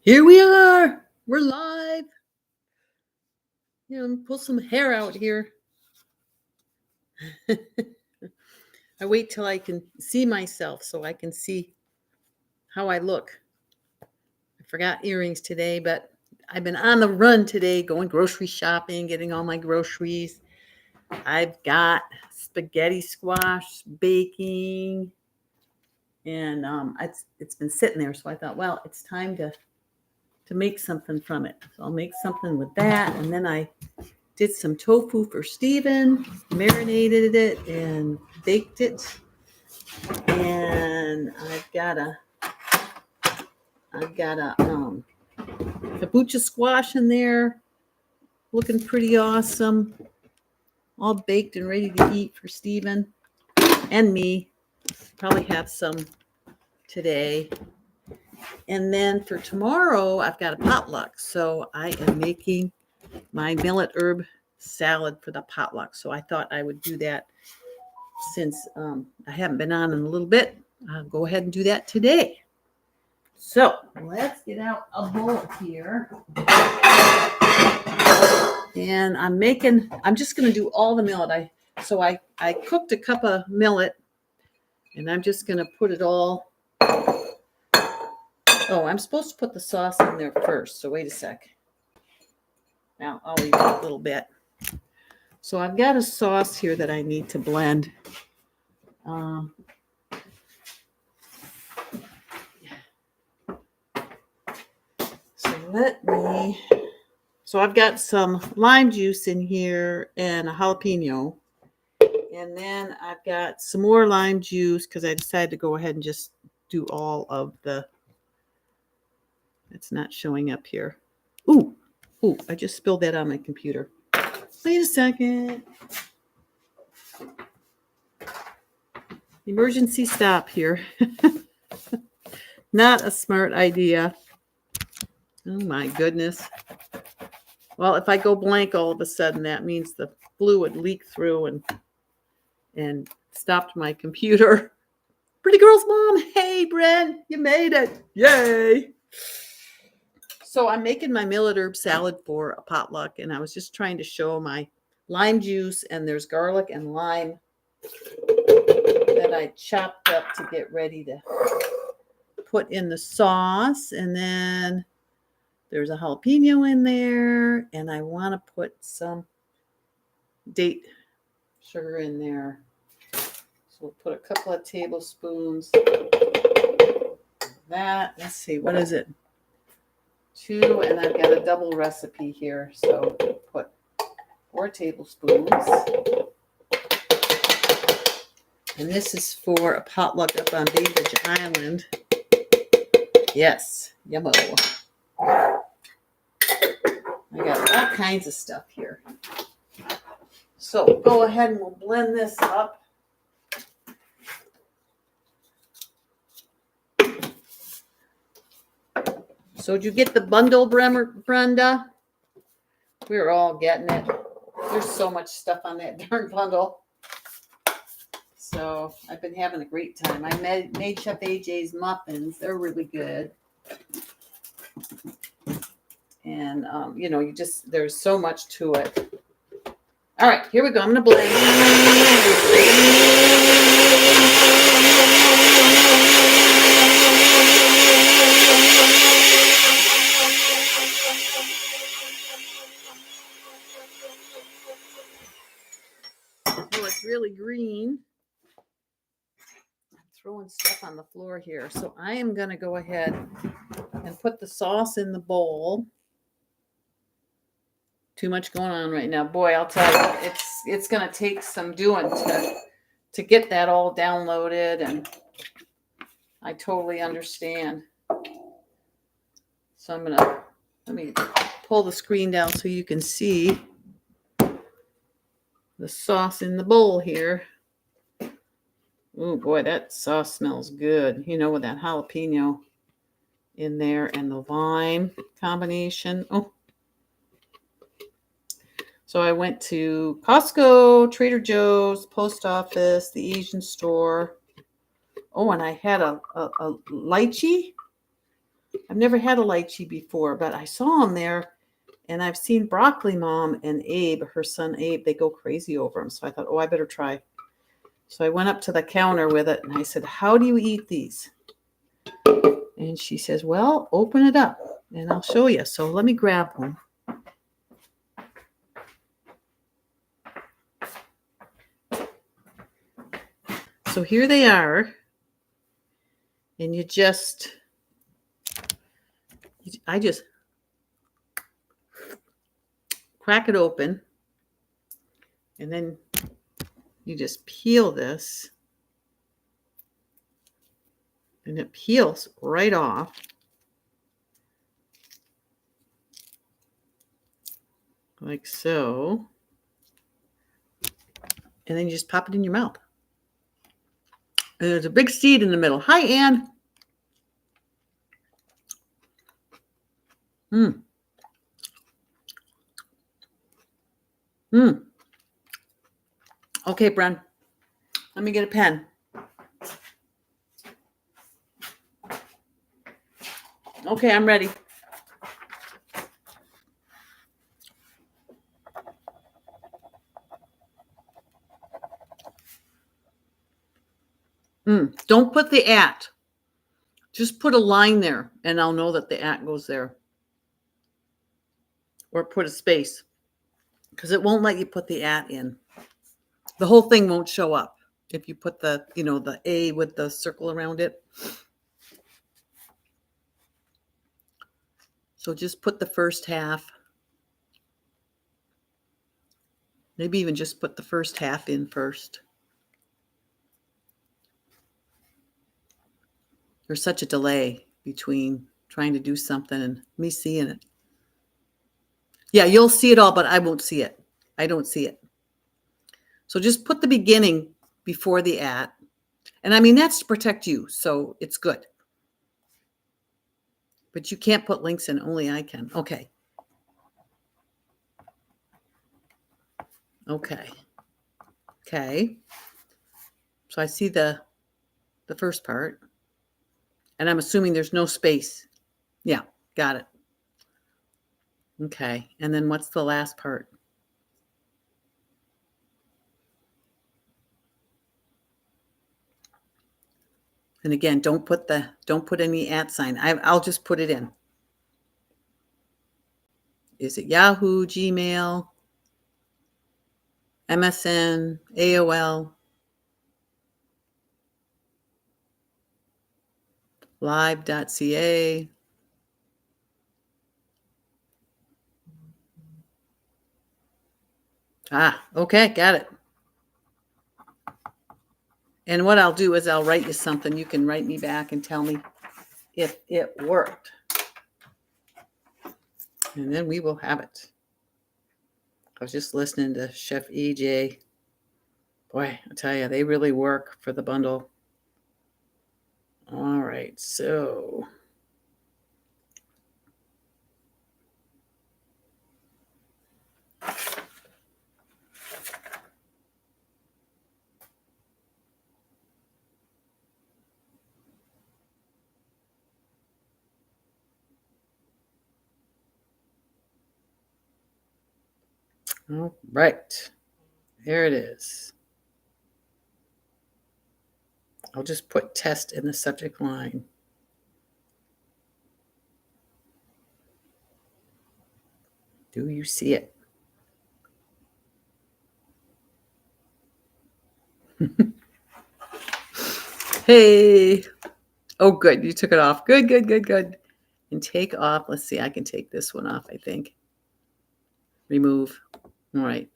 Here we are. We're live. Pull some hair out here. I wait till I can see myself so I can see how I look. I forgot earrings today, but I've been on the run today, going grocery shopping, getting all my groceries. I've got spaghetti squash baking, and it's been sitting there. So I thought, well, it's time to make something from it. So I'll make something with that, and then I did some tofu for Steven, marinated it and baked it. And I've got a kabocha squash in there, looking pretty awesome. All baked and ready to eat for Steven and me. Probably have some today. And then for tomorrow, I've got a potluck. So I am making my millet herb salad for the potluck. So I thought I would do that since I haven't been on in a little bit. I'll go ahead and do that today. So let's get out a bowl here. And I'm just going to do all the millet. I cooked a cup of millet, and I'm just going to put it all. Oh, I'm supposed to put the sauce in there first. So wait a sec. Now I'll leave it a little bit. So I've got a sauce here that I need to blend. So I've got some lime juice in here and a jalapeno. And then I've got some more lime juice because I decided to go ahead and just do all of the. It's not showing up here. Ooh, I just spilled that on my computer. Wait a second. Emergency stop here. Not a smart idea. Oh my goodness. Well, if I go blank all of a sudden, that means the fluid leaked through and stopped my computer. Pretty girl's mom. Hey, Brent, you made it. Yay. So I'm making my millet herb salad for a potluck, and I was just trying to show my lime juice, and there's garlic and lime that I chopped up to get ready to put in the sauce. And then there's a jalapeno in there, and I want to put some date sugar in there. So we'll put a couple of tablespoons of that. Let's see, what is it? 2, and I've got a double recipe here. So we'll put 4 tablespoons. And this is for a potluck up on Bay Ridge Island. Yes, yummo. I got all kinds of stuff here. So go ahead and we'll blend this up. So did you get the bundle, Brenda? We're all getting it. There's so much stuff on that darn bundle. So I've been having a great time. I made Chef AJ's muffins. They're really good. And, there's so much to it. All right, here we go. I'm going to blend. Oh, it's really green. I'm throwing stuff on the floor here. So I am going to go ahead and put the sauce in the bowl. Too much going on right now. Boy, I'll tell you, it's going to take some doing to get that all downloaded, and I totally understand. So let me pull the screen down so you can see the sauce in the bowl here. Oh boy, that sauce smells good. With that jalapeno in there and the lime combination. Oh. So I went to Costco, Trader Joe's, post office, the Asian store. Oh, and I had a lychee. I I've never had a lychee before, but I saw them there. And I've seen Broccoli Mom and Abe, her son Abe, they go crazy over them. So I thought, oh, I better try. So I went up to the counter with it and I said, how do you eat these? And she says, well, open it up and I'll show you. So let me grab one. So here they are. And I just crack it open. And then you just peel this. And it peels right off. Like so. And then you just pop it in your mouth. And there's a big seed in the middle. Hi, Ann. Okay, Bren. Let me get a pen. Okay, I'm ready. Don't put the at. Just put a line there, and I'll know that the at goes there. Or put a space, because it won't let you put the at in. The whole thing won't show up if you put the, the A with the circle around it. So just put the first half. Maybe even just put the first half in first. There's such a delay between trying to do something and me seeing it. Yeah, you'll see it all, but I won't see it. I don't see it. So just put the beginning before the at. And I mean, that's to protect you, so it's good. But you can't put links in, only I can. Okay. Okay. Okay. So I see the first part. And I'm assuming there's no space. Yeah, got it. Okay. And then what's the last part? And again, don't put any at sign. I'll just put it in. Is it Yahoo, Gmail, MSN, AOL, live.ca? Okay, got it. And what I'll do is I'll write you something. You can write me back and tell me if it worked. And then we will have it. I was just listening to Chef EJ. Boy, I tell you, they really work for the bundle. All right, so. All right, there it is. I'll just put test in the subject line. Do you see it? Hey. Oh, good. You took it off. Good. And take off. Let's see. I can take this one off, I think. Remove. All right.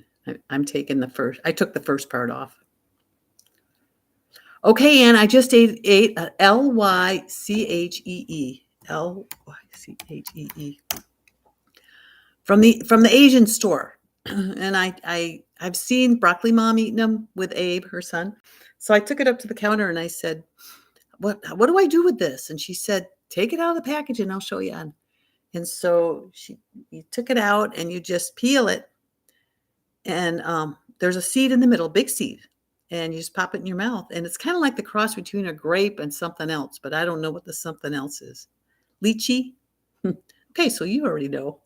I'm taking I took the first part off. Okay, Ann, I just ate Lychee. Lychee. From the Asian store. And I've seen Broccoli Mom eating them with Abe, her son. So I took it up to the counter and I said, what do I do with this? And she said, take it out of the package and I'll show you. And so you took it out and you just peel it. And there's a seed in the middle, big seed. And you just pop it in your mouth. And it's kind of like the cross between a grape and something else. But I don't know what the something else is. Lychee. Okay, so you already know.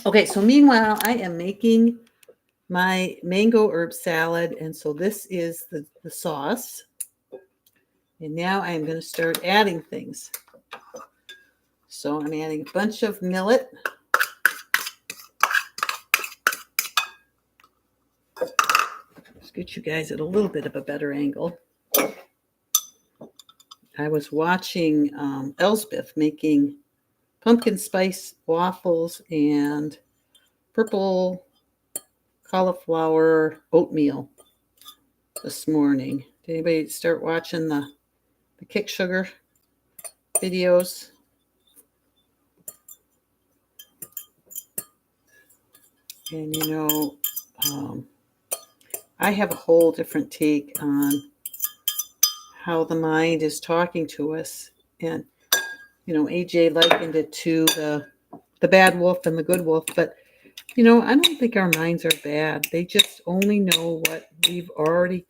Okay, so meanwhile, I am making my mango herb salad. And so this is the sauce. And now I'm going to start adding things. So I'm adding a bunch of millet. Let's get you guys at a little bit of a better angle. I was watching Elsbeth making pumpkin spice waffles and purple cauliflower oatmeal this morning. Did anybody start watching the Kick Sugar videos? And I have a whole different take on how the mind is talking to us. And, AJ likened it to the bad wolf and the good wolf. But, I don't think our minds are bad. They just only know what we've already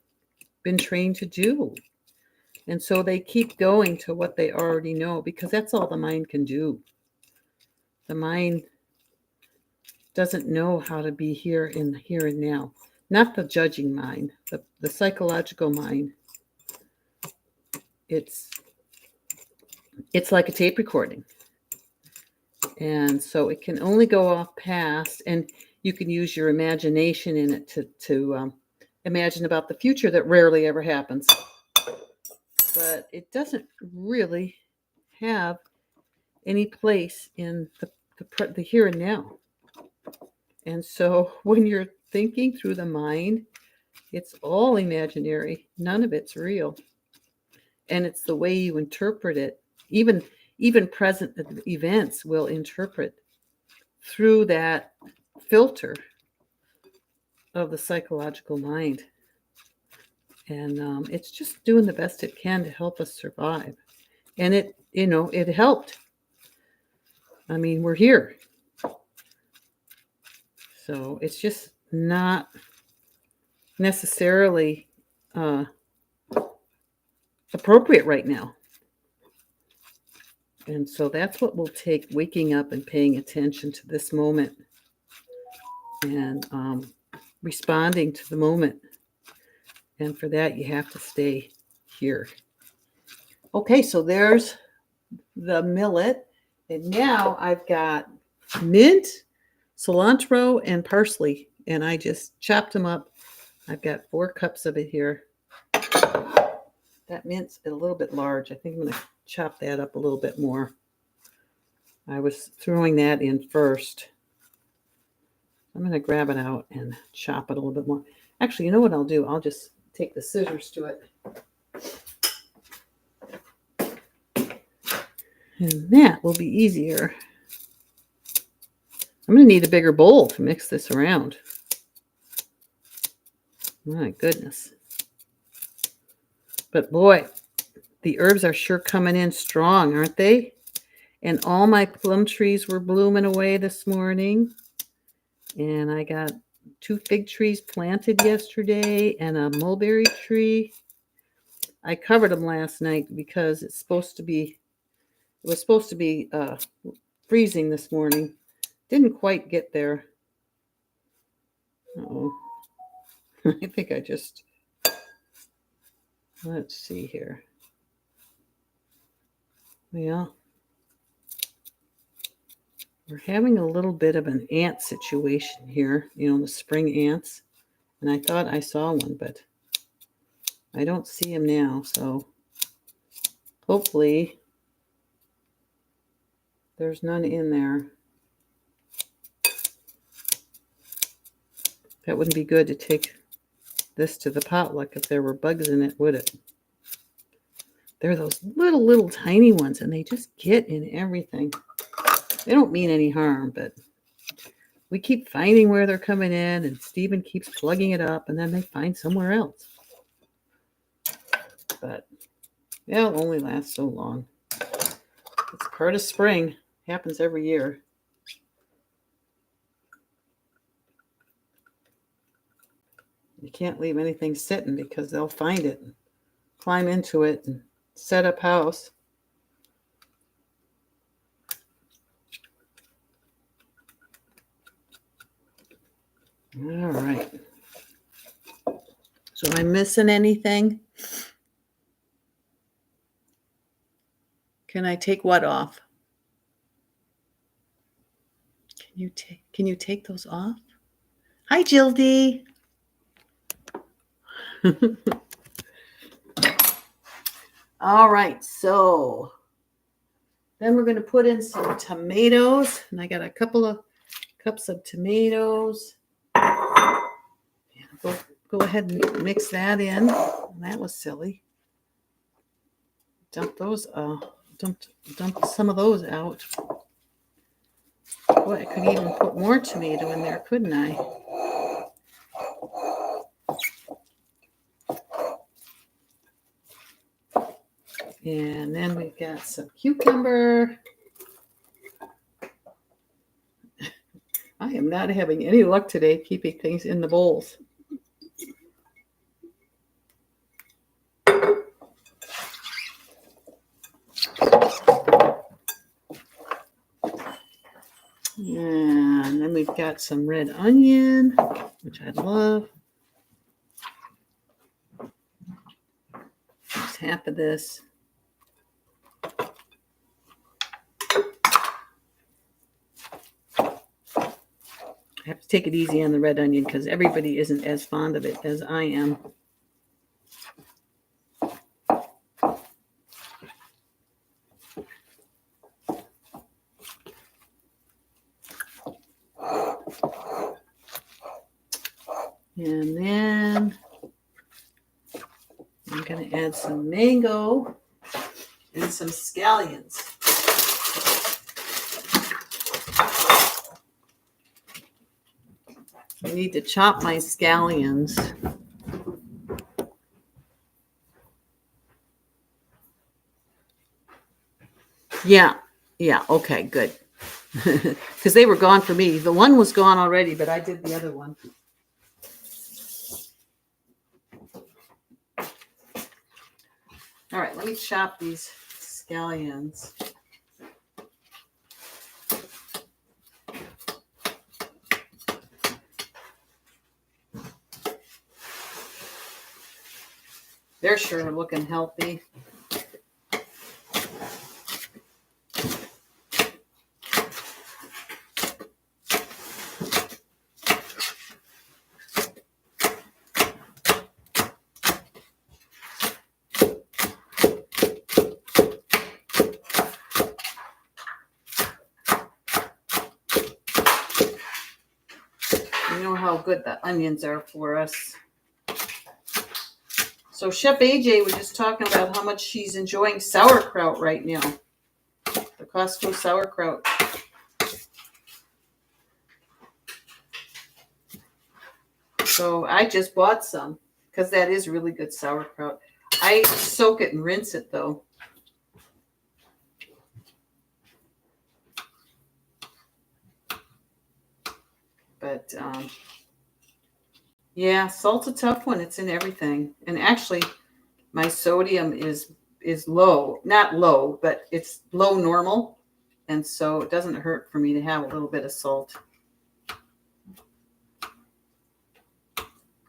been trained to do. And so they keep going to what they already know because that's all the mind can do. The mind doesn't know how to be here and now. Not the judging mind, the psychological mind. It's like a tape recording. And so it can only go off past, and you can use your imagination in it to imagine about the future that rarely ever happens. But it doesn't really have any place in the here and now. And so when you're thinking through the mind, it's all imaginary. None of it's real. And it's the way you interpret it. Even present events will interpret through that filter of the psychological mind. And it's just doing the best it can to help us survive. And it helped. I mean, we're here. So it's just not necessarily appropriate right now. And so that's what will take waking up and paying attention to this moment and responding to the moment. And for that, you have to stay here. Okay, so there's the millet. And now I've got mint, cilantro, and parsley. And I just chopped them up. I've got 4 cups of it here. That mint's a little bit large. I think I'm going to chop that up a little bit more. I was throwing that in first. I'm going to grab it out and chop it a little bit more. Actually, you know what I'll do? I'll just take the scissors to it. And that will be easier. I'm going to need a bigger bowl to mix this around. My goodness. But boy, the herbs are sure coming in strong, aren't they? And all my plum trees were blooming away this morning. And I got 2 fig trees planted yesterday and a mulberry tree. I covered them last night because it was supposed to be freezing this morning. Didn't quite get there. Uh-oh. I think I just... Let's see here. Well, we're having a little bit of an ant situation here, the spring ants. And I thought I saw one, but I don't see him now. So hopefully there's none in there. That wouldn't be good to take this to the potluck if there were bugs in it, would it? They're those little tiny ones, and they just get in everything. They don't mean any harm, but we keep finding where they're coming in, and Stephen keeps plugging it up, and then they find somewhere else. But they'll only last so long. It's part of spring. Happens every year. You can't leave anything sitting because they'll find it, and climb into it, and set up house. All right. So am I missing anything? Can I take what off? Can you take those off? Hi, Jildy. All right, so then we're going to put in some tomatoes, and I got a couple of cups of tomatoes. Yeah, go ahead and mix that in. That was silly. Dump those. Dump some of those out. Boy, I could even put more tomato in there, couldn't I? And then we've got some cucumber. I am not having any luck today keeping things in the bowls. And then we've got some red onion, which I love. Just half of this. I have to take it easy on the red onion because everybody isn't as fond of it as I am. And then I'm going to add some mango and some scallions. I need to chop my scallions. Yeah, okay, good. Because they were gone for me. The one was gone already, but I did the other one. All right, let me chop these scallions. They're sure looking healthy. You know how good the onions are for us. So Chef AJ was just talking about how much she's enjoying sauerkraut right now. The Costco sauerkraut. So I just bought some because that is really good sauerkraut. I soak it and rinse it though. But yeah, salt's a tough one. It's in everything. And actually, my sodium is low. Not low, but it's low normal. And so it doesn't hurt for me to have a little bit of salt.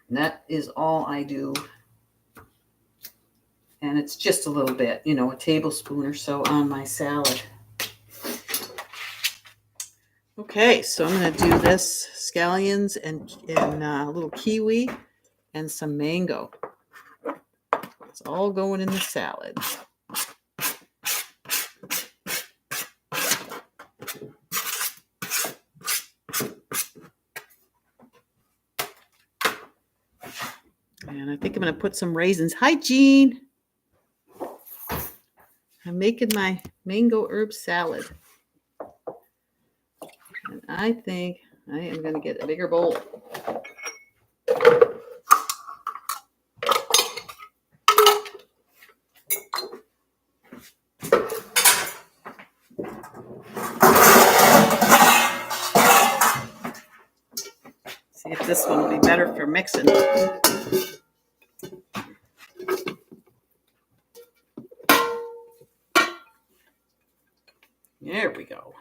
And that is all I do. And it's just a little bit, a tablespoon or so on my salad. Okay, so I'm going to do this scallions and a little kiwi and some mango. It's all going in the salad. And I think I'm going to put some raisins. Hi, Jean. I'm making my mango herb salad. And I think I am going to get a bigger bowl. See if this one will be better for mixing. There we go.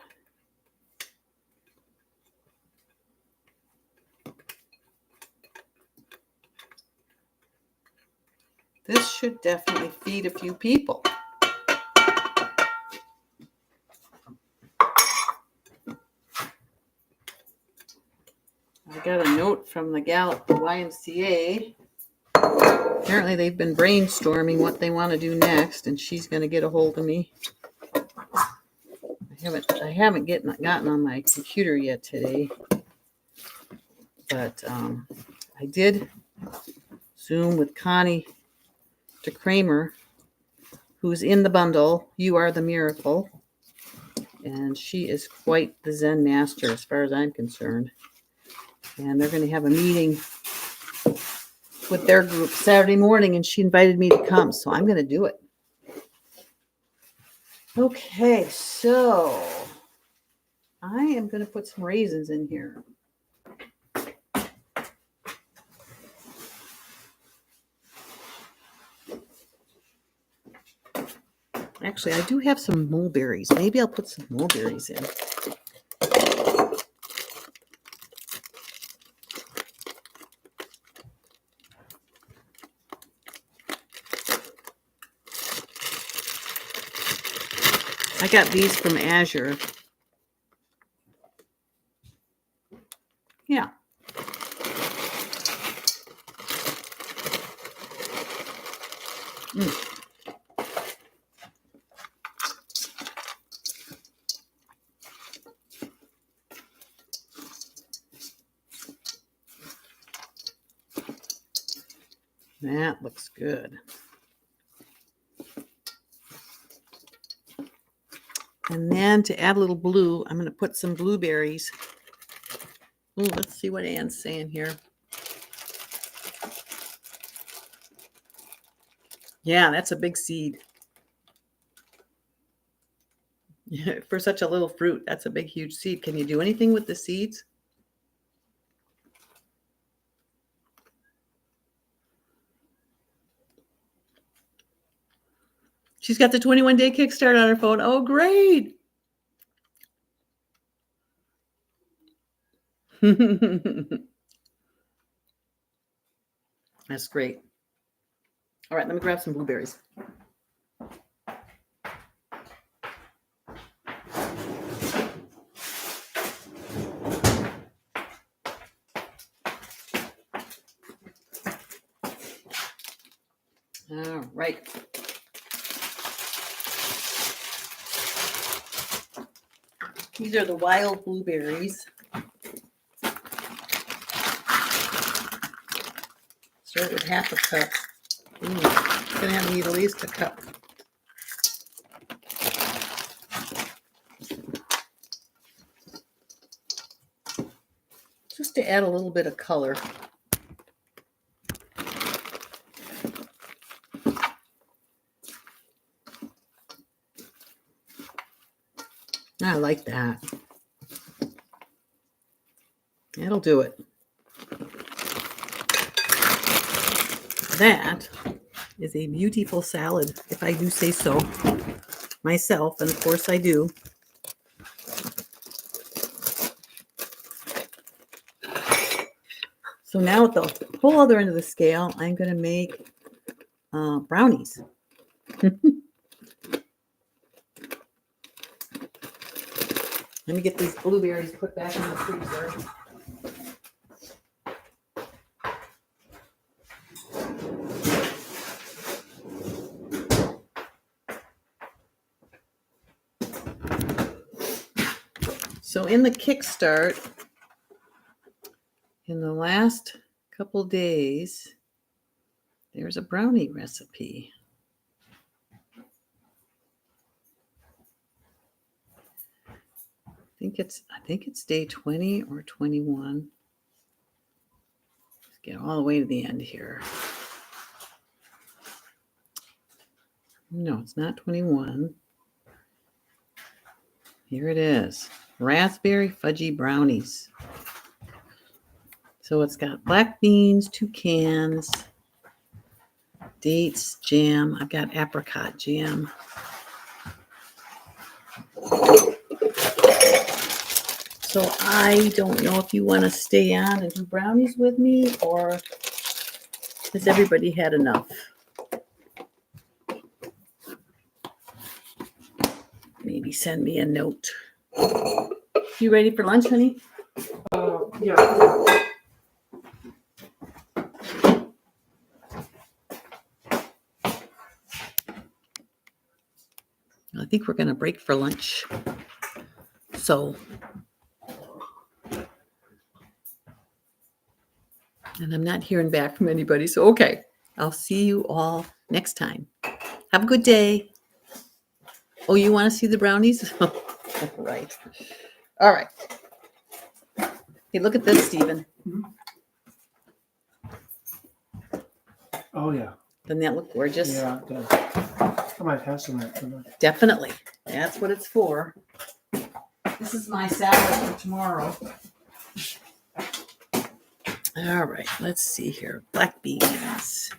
should definitely feed a few people. I got a note from the gal at the YMCA. Apparently they've been brainstorming what they want to do next, and she's going to get a hold of me. I haven't gotten on my computer yet today, but I did Zoom with Connie de Kramer, who's in the bundle, You Are the Miracle, and she is quite the Zen master as far as I'm concerned. And they're going to have a meeting with their group Saturday morning, and she invited me to come, so I'm going to do it. Okay, so I am going to put some raisins in here. Actually, I do have some mulberries. Maybe I'll put some mulberries in. I got these from Azure. Yeah. That looks good. And then to add a little blue, I'm going to put some blueberries. Ooh, let's see what Anne's saying here. Yeah, that's a big seed. For such a little fruit, that's a big, huge seed. Can you do anything with the seeds? She's got the 21-day kickstart on her phone. Oh, great. That's great. All right, let me grab some blueberries. All right. These are the wild blueberries. Start with half a cup. Gonna have to need at least a cup. Just to add a little bit of color. I like that. That'll do it. That is a beautiful salad, if I do say so myself, and of course I do. So now at the whole other end of the scale, I'm going to make brownies. Let me get these blueberries put back in the freezer. So in the Kickstart, in the last couple days, there's a brownie recipe. I think it's day 20 or 21. Let's get all the way to the end here. No, it's not 21. Here it is. Raspberry fudgy brownies. So it's got black beans, 2 cans, dates, jam. I've got apricot jam. So I don't know if you want to stay on and do brownies with me, or has everybody had enough? maybe send me a note. You ready for lunch, honey? Yeah. I think we're going to break for lunch. So, and I'm not hearing back from anybody. So, okay, I'll see you all next time. Have a good day. Oh, you want to see the brownies? Right. All right. Hey, look at this, Stephen. Oh, yeah. Doesn't that look gorgeous? Yeah, it does. I might have some of that. Definitely. That's what it's for. This is my salad for tomorrow. All right, let's see here. Black beans.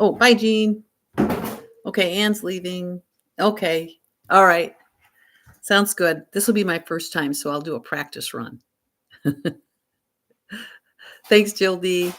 Oh, bye, Jean. Okay, Anne's leaving. Okay. All right. Sounds good. This will be my first time, so I'll do a practice run. Thanks, Jill D.